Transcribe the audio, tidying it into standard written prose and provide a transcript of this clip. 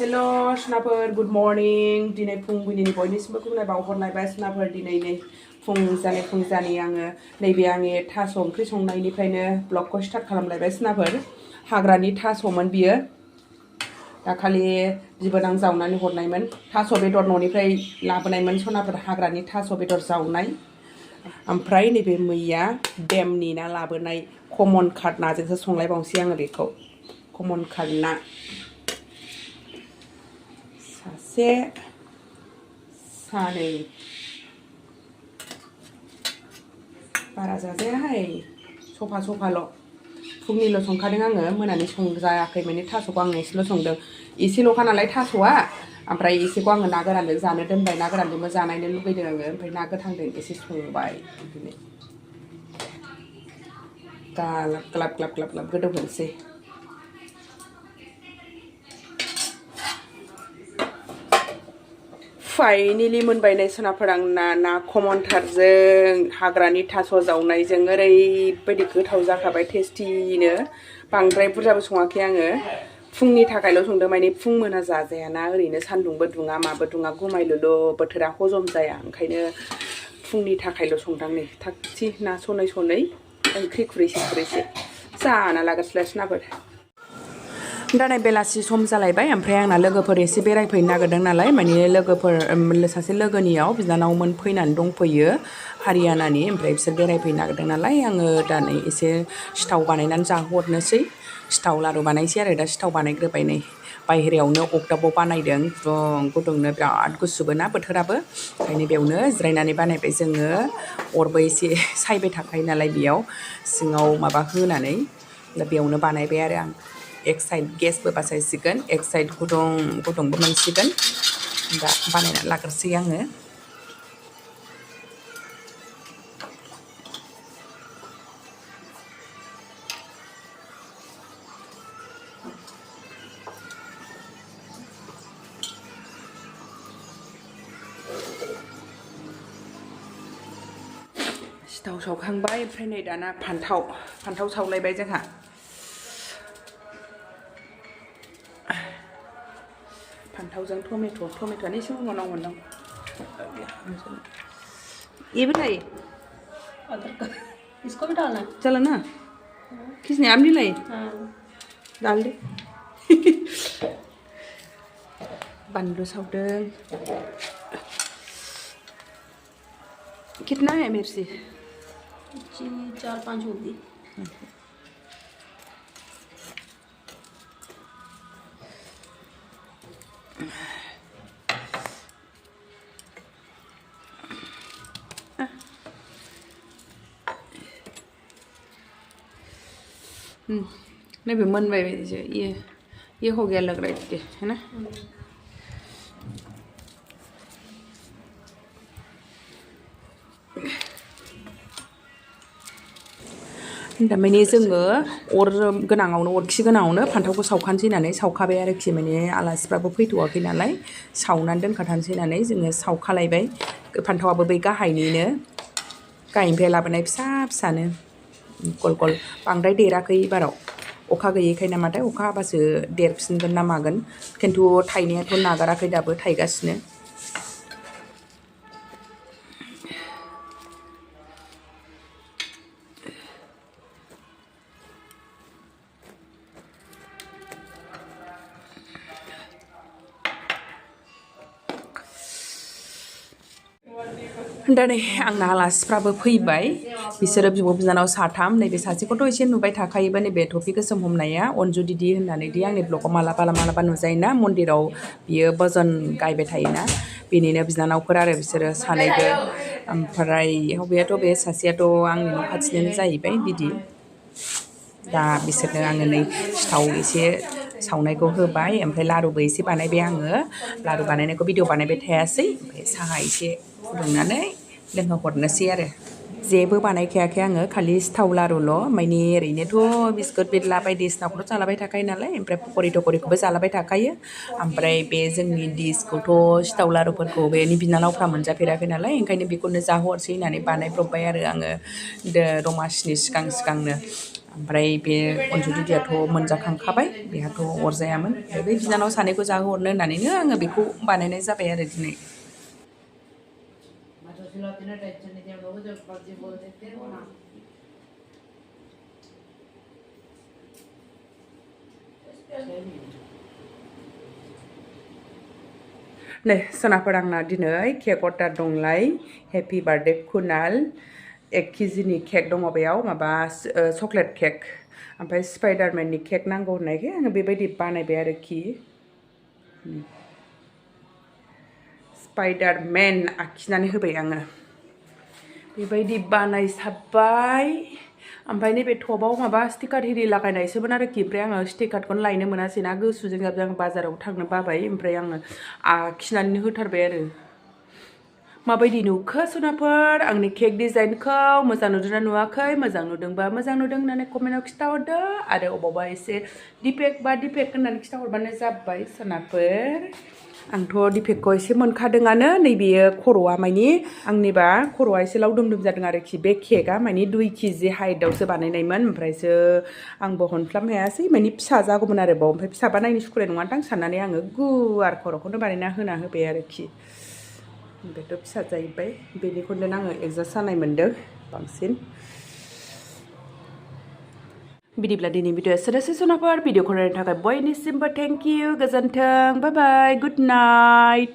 hello सुनाफोर good morning दिनै फुंबिलिनि बयनिसिमबो खुलुमनाय बावहरनायबाय सुनाफोर दिनै नै फुंजानि आङो नैबे आंनि थास' ओंख्रि संनायनिफ्रायनो ब्लगखौ स्टार्ट खालामलायबाय सुनाफोर हाग्रानि थास'मोन बियो दाखालि बिबोनां जावनानै हरनायमोन थास' बेदर न'निफ्राय लाबोनायमोन सनाफोर हाग्रानि थास' बेदर जावनाय ओमफ्राय नैबे मैया डेमनि ना लाबोनाय खमन काट नाजोंसो संलायबावनोसै आङो बेखौ खमन काट ना सासे सानै बारा जाजायाहाय सफाल' फुंनिल' संखादों आङो मोनानि संजायाखै माने थास'खौ आं एसेल' संदों एसेल'खा नालाय थास'आ ओमफ्राय एसेखौ आङो ना गोरानजों जानो दोनबाय ना गोरानजोंबो जानायनो लुगैदों आङो ओमफ्राय ना गोथांजों एसे संबाय बिदिनो ग्लाब गोदौहोनोसै फाइनेलि मोनबाय नै सोनाफोर आंना ना खमनथारजों हाग्रानि थास' जावनायजों ओरैबायदि गोथाव जाखाबाय टेस्टिनो बांद्राय बुरजाबो सङाखै आङो फुंनि थाखायल' संदों माने फुं मोना जाजायाना ओरैनो सान्दुंबो दुङा माबो दुङा गुमायलुल' बोथोरा हजम जाया ओंखायनो फुंनि थाखायल' संदां नै थागथि ना सनै ओंख्रि खुरैसे जाना लाग्रोसैलाय सुनाफोर दा नै बेलासि सम जालायबाय ओमफ्राय आंना लोगोफोर एसे बेरायफैनो नागिरदों नालाय माने लोगोफोर सासे लोगोनियाव बिनानावमोन फैनानै दंफैयो हारियानानि ओमफ्राय बिसोर बेरायफैनो नागिरदों नालाय आङो दा नै एसे सिथाव बानायनानै जाहोहरनोसै सिथाव लारु बानायसै आरो दा सिथाव बानायग्रोबाय नै बायहेरायावनो अगदाबाव बानायदों गुदुंनो बिराद गुसुबो ना बोथोराबो ओंखायनो बेयावनो जिरायनानै बानायबाय जोङो अरबो एसे सायबाय थाखायो नालाय बेयाव सिङाव माबा होनानै दा बेयावनो बानायबाय आरो आं एक साइड गेसबो बासायसिगोन एक साइड गुदुंबो मोनसिगोन दा बानायना लाग्रोसै आङो सिथाव सावखांबाय ओमफ्राय नै दाना फान्थाव सावलायबाय जोंहा फान्थावजों टमेट'आनो एसे मोननांगौ ये भी लाई इसको भी डालना है चलो ना किसने आप नहीं लाई डाल दे बानलु सावदों कितना है मिर्ची 4-5 होगी नहीं भी मन भाई ये हो गया लग रहा है है ना माने जोङो अरखि गोनाङावनो फान्थावखौ सावखानोसै होननानै सावखाबाय आरोखि माने आलासिफ्राबो फैथ'वाखै नालाय सावनानै दोनखाथानोसै होननानै जोङो सावखालायबाय फान्थावाबो बै गाहायनिफ्राय लाबोनाय फिसानो गल बांद्राय देराखै एबाराव अखा गैयैखाय नामाथाय अखा हाबासो देरफिनगोन ना मागोन खिन्थु थायनायाथ' नागाराखै दाबो थायगासिनो दा नै आंना आलासिफ्राबो फैबाय बिसोरो बिब' बिनानाव साथाम नैबे सासेखौथ' एसे नुबाय थाखायोबो नैबे टफि गोसोम हमनाया अनजु दिदि होननानै आंनि ब्लगाव मालाबा नुजायोना मन्दिराव बियो भजन गायबाय थायोना बेनिनो बिनानावफोर आरो बिसोरो सानैबो ओमफ्राय हौवायाथ' बे सासेयाथ' आंनि न' खाथिनिनो जाहैबाय बिदि दा बिसोरनो आङो नै सिथाव एसे सावनायखौ होबाय ओमफ्राय लारुबो एसे बानायबाय आङो लारु बानायनायखौ भिडिअ बानायबाय थायासै ओमफ्राय साहा एसे फुदुंनानै लोंहोहरनोसै आरो जेबो बानायखायाखै आङो खालि सिथाव लारुल' माने ओरैनोथ' बिस्कुट बिरला बायदिसिनाखौथ' जालाबाय थाखायो नालाय ओमफ्राय पकरि टकरिखौबो जालाबाय थाखायो ओमफ्राय बे जोंनि डिसखौथ' सिथाव लारुफोरखौ बेनि बिनानावफ्रा मोनजाफेराखै नालाय ओंखायनो बेखौनो जाहोहरसै होननानै बानायब्रबबाय आरो आङो दमासिनि सिगांनो ओमफ्राय बे अनजुदिदियाथ' मोनजाखांखाबाय बेहाथ' अरजायामोन बे बिनानाव सानैखौ जाहोहरनो होननानैनो आङो बेखौ बानायनाय जाबाय आरो दिनै नै सोनाफोर आंना दिनै केक अर्डार दंलाय हेपि बार्थडे कुनाल 1 केजिनि केक दङ बेयाव माबा चक्लेट केक ओमफ्राय स्पाइडारमेननि केक नांगौ होननायखाय आङो बेबायदि बानायबाय आरोखि स्पाइडारमेन आखिनानै होबाय आङो बेबायदि बानायसाबबाय ओमफ्राय नैबे टपआव माबा स्टिकार हिरि लागायनायसोमोन आरोखि ओमफ्राय आङो स्टिकारखौनो लायनो मोनासै ना गोसोजों जाबजों आं बाजाराव थांनो बाबाय ओमफ्राय आङो आखिनानै होथारबाय आरो माबायदि नुखो सनाफोर आंनि केक डिजाइनखौ मोजां नुदोंना नुवाखै मोजां नुदोंबा मोजां नुदों होननानै कमेन्टआव खिथाहरदो आरो अबावबा एसे डिफेक्ट होननानै खिथाहरबानो जाबाय सनाफोर आंथ' डिफेक्टखौ एसे मोनखादोंआनो नैबेयो खर'आ मानि आंनिबा खर'आ एसे लावदुमदुम जादों आरोखि बे केकआ मानि 2 केजि हाइटआवसो बानायनायमोन ओमफ्रायसो आं बहनस्लाबनो हायासै मानि फिसा जागौमोन आरो बाव ओमफ्राय फिसाबा नायनो सुखुनाय नङादां साननानै आङो गुवार खर'खौनो बानायना होबाय आरोखि बेथ' फिसा जाहैबाय बेनिखौनो आङो एडजास्ट जानाय मोन्दों बांसिन बिदिब्ला दिनै भिडिअ'आ एसेनोसै सनाफोर भिडिअ'खौ नायनो थाखाय बयनिसिमबो थेंक इउ गोजोन्थों बाय बाय गुड नाइट